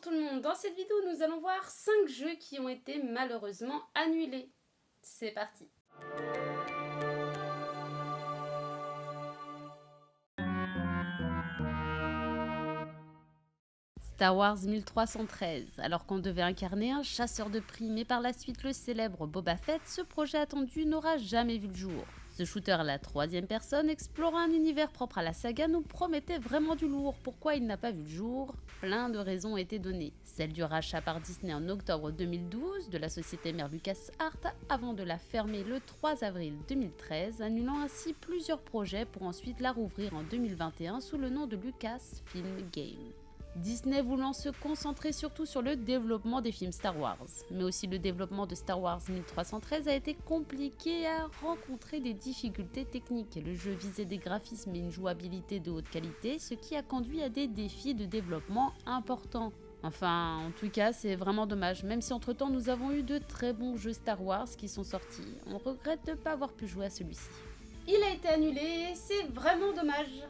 tout le monde, dans cette vidéo nous allons voir 5 jeux qui ont été malheureusement annulés. C'est parti. Star Wars 1313. Alors qu'on devait incarner un chasseur de primes et par la suite le célèbre Boba Fett, ce projet attendu n'aura jamais vu le jour. Ce shooter à la troisième personne, explorant un univers propre à la saga, nous promettait vraiment du lourd. Pourquoi il n'a pas vu le jour? Plein de raisons ont été données. Celle du rachat par Disney en octobre 2012 de la société mère LucasArts avant de la fermer le 3 avril 2013, annulant ainsi plusieurs projets pour ensuite la rouvrir en 2021 sous le nom de Lucasfilm Games. Disney voulant se concentrer surtout sur le développement des films Star Wars, mais aussi le développement de Star Wars 1313 a été compliqué et a rencontré des difficultés techniques. Le jeu visait des graphismes et une jouabilité de haute qualité, ce qui a conduit à des défis de développement importants. Enfin, en tout cas, c'est vraiment dommage, même si entre-temps nous avons eu de très bons jeux Star Wars qui sont sortis. On regrette de ne pas avoir pu jouer à celui-ci. Il a été annulé, c'est vraiment dommage.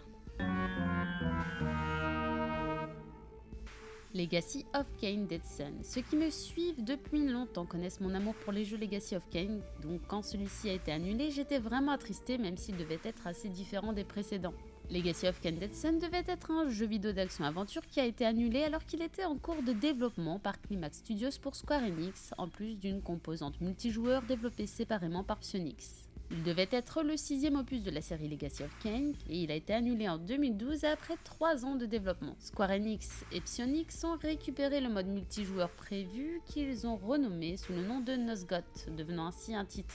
Legacy of Kain Dead Sun. Ceux qui me suivent depuis longtemps connaissent mon amour pour les jeux Legacy of Kain, donc quand celui-ci a été annulé, j'étais vraiment attristée même s'il devait être assez différent des précédents. Legacy of Kain Dead Sun devait être un jeu vidéo d'action-aventure qui a été annulé alors qu'il était en cours de développement par Climax Studios pour Square Enix, en plus d'une composante multijoueur développée séparément par Psyonix. Il devait être le 6e opus de la série Legacy of Kain et il a été annulé en 2012 après 3 ans de développement. Square Enix et Psyonix ont récupéré le mode multijoueur prévu qu'ils ont renommé sous le nom de Nosgoth, devenant ainsi un titre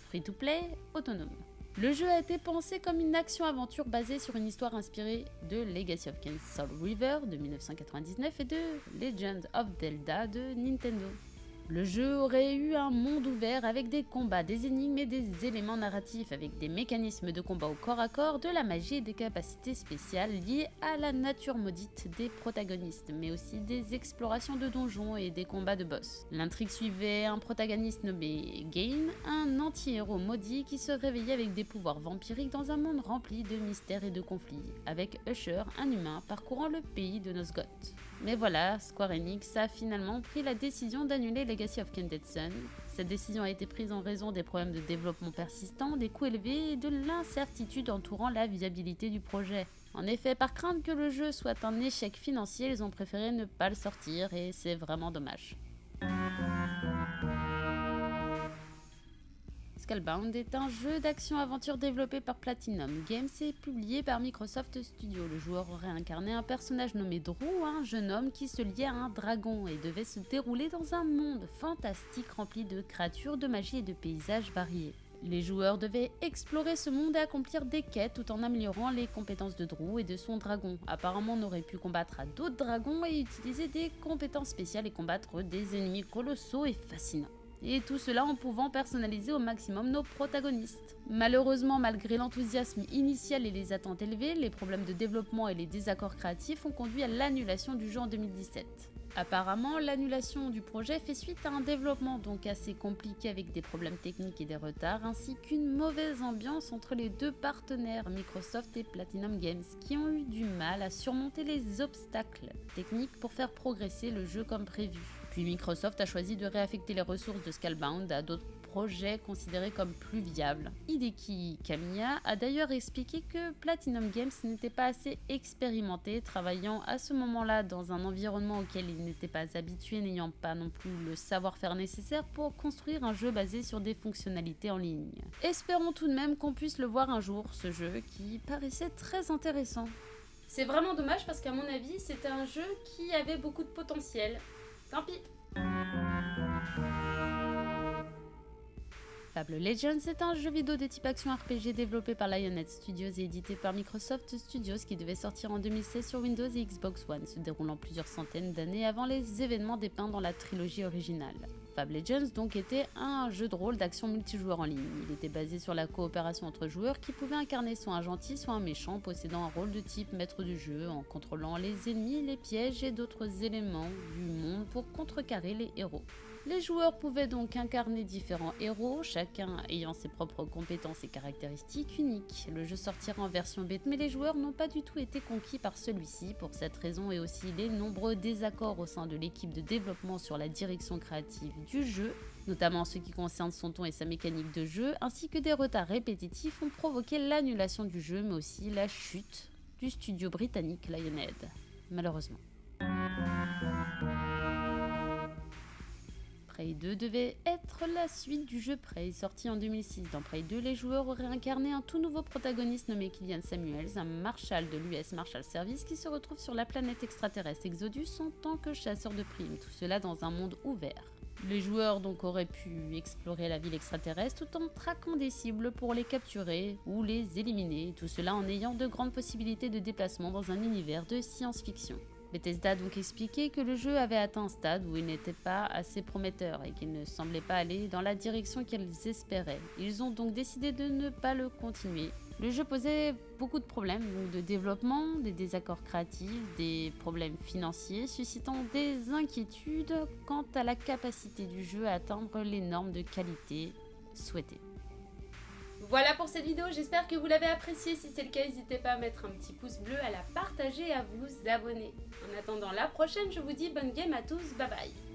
free-to-play autonome. Le jeu a été pensé comme une action-aventure basée sur une histoire inspirée de Legacy of Kain Soul River de 1999 et de Legend of Zelda de Nintendo. Le jeu aurait eu un monde ouvert avec des combats, des énigmes et des éléments narratifs avec des mécanismes de combat au corps à corps, de la magie et des capacités spéciales liées à la nature maudite des protagonistes, mais aussi des explorations de donjons et des combats de boss. L'intrigue suivait un protagoniste nommé Gain, un anti-héros maudit qui se réveillait avec des pouvoirs vampiriques dans un monde rempli de mystères et de conflits, avec Usher, un humain parcourant le pays de Nosgoth. Mais voilà, Square Enix a finalement pris la décision d'annuler Legacy of Kain Dead Sun. Cette décision a été prise en raison des problèmes de développement persistants, des coûts élevés et de l'incertitude entourant la viabilité du projet. En effet, par crainte que le jeu soit un échec financier, ils ont préféré ne pas le sortir et c'est vraiment dommage. Scalebound est un jeu d'action-aventure développé par Platinum Games et publié par Microsoft Studios. Le joueur aurait incarné un personnage nommé Drew, un jeune homme qui se liait à un dragon et devait se dérouler dans un monde fantastique rempli de créatures, de magie et de paysages variés. Les joueurs devaient explorer ce monde et accomplir des quêtes tout en améliorant les compétences de Drew et de son dragon. Apparemment, on aurait pu combattre à d'autres dragons et utiliser des compétences spéciales et combattre des ennemis colossaux et fascinants. Et tout cela en pouvant personnaliser au maximum nos protagonistes. Malheureusement, malgré l'enthousiasme initial et les attentes élevées, les problèmes de développement et les désaccords créatifs ont conduit à l'annulation du jeu en 2017. Apparemment, l'annulation du projet fait suite à un développement donc assez compliqué avec des problèmes techniques et des retards, ainsi qu'une mauvaise ambiance entre les deux partenaires, Microsoft et Platinum Games, qui ont eu du mal à surmonter les obstacles techniques pour faire progresser le jeu comme prévu. Puis Microsoft a choisi de réaffecter les ressources de Scalebound à d'autres projets considérés comme plus viables. Hideki Kamiya a d'ailleurs expliqué que Platinum Games n'était pas assez expérimenté, travaillant à ce moment-là dans un environnement auquel il n'était pas habitué, n'ayant pas non plus le savoir-faire nécessaire pour construire un jeu basé sur des fonctionnalités en ligne. Espérons tout de même qu'on puisse le voir un jour, ce jeu qui paraissait très intéressant. C'est vraiment dommage parce qu'à mon avis, c'était un jeu qui avait beaucoup de potentiel. Tant pis. Fable Legends est un jeu vidéo de type action RPG développé par Lionhead Studios et édité par Microsoft Studios qui devait sortir en 2016 sur Windows et Xbox One, se déroulant plusieurs centaines d'années avant les événements dépeints dans la trilogie originale. Fab Legends donc était un jeu de rôle d'action multijoueur en ligne. Il était basé sur la coopération entre joueurs qui pouvaient incarner soit un gentil soit un méchant possédant un rôle de type maître du jeu en contrôlant les ennemis, les pièges et d'autres éléments du monde pour contrecarrer les héros. Les joueurs pouvaient donc incarner différents héros, chacun ayant ses propres compétences et caractéristiques uniques. Le jeu sortira en version bêta, mais les joueurs n'ont pas du tout été conquis par celui-ci. Pour cette raison et aussi les nombreux désaccords au sein de l'équipe de développement sur la direction créative du jeu, notamment en ce qui concerne son ton et sa mécanique de jeu, ainsi que des retards répétitifs ont provoqué l'annulation du jeu, mais aussi la chute du studio britannique Lionhead, malheureusement. Prey 2 devait être la suite du jeu Prey, sorti en 2006. Dans Prey 2, les joueurs auraient incarné un tout nouveau protagoniste nommé Killian Samuels, un marshal de l'US Marshal Service qui se retrouve sur la planète extraterrestre Exodus en tant que chasseur de primes, tout cela dans un monde ouvert. Les joueurs donc auraient pu explorer la ville extraterrestre tout en traquant des cibles pour les capturer ou les éliminer, tout cela en ayant de grandes possibilités de déplacement dans un univers de science-fiction. Bethesda a donc expliqué que le jeu avait atteint un stade où il n'était pas assez prometteur et qu'il ne semblait pas aller dans la direction qu'ils espéraient. Ils ont donc décidé de ne pas le continuer. Le jeu posait beaucoup de problèmes, donc de développement, des désaccords créatifs, des problèmes financiers, suscitant des inquiétudes quant à la capacité du jeu à atteindre les normes de qualité souhaitées. Voilà pour cette vidéo, j'espère que vous l'avez appréciée. Si c'est le cas, n'hésitez pas à mettre un petit pouce bleu, à la partager et à vous abonner. En attendant la prochaine, je vous dis bonne game à tous, bye bye.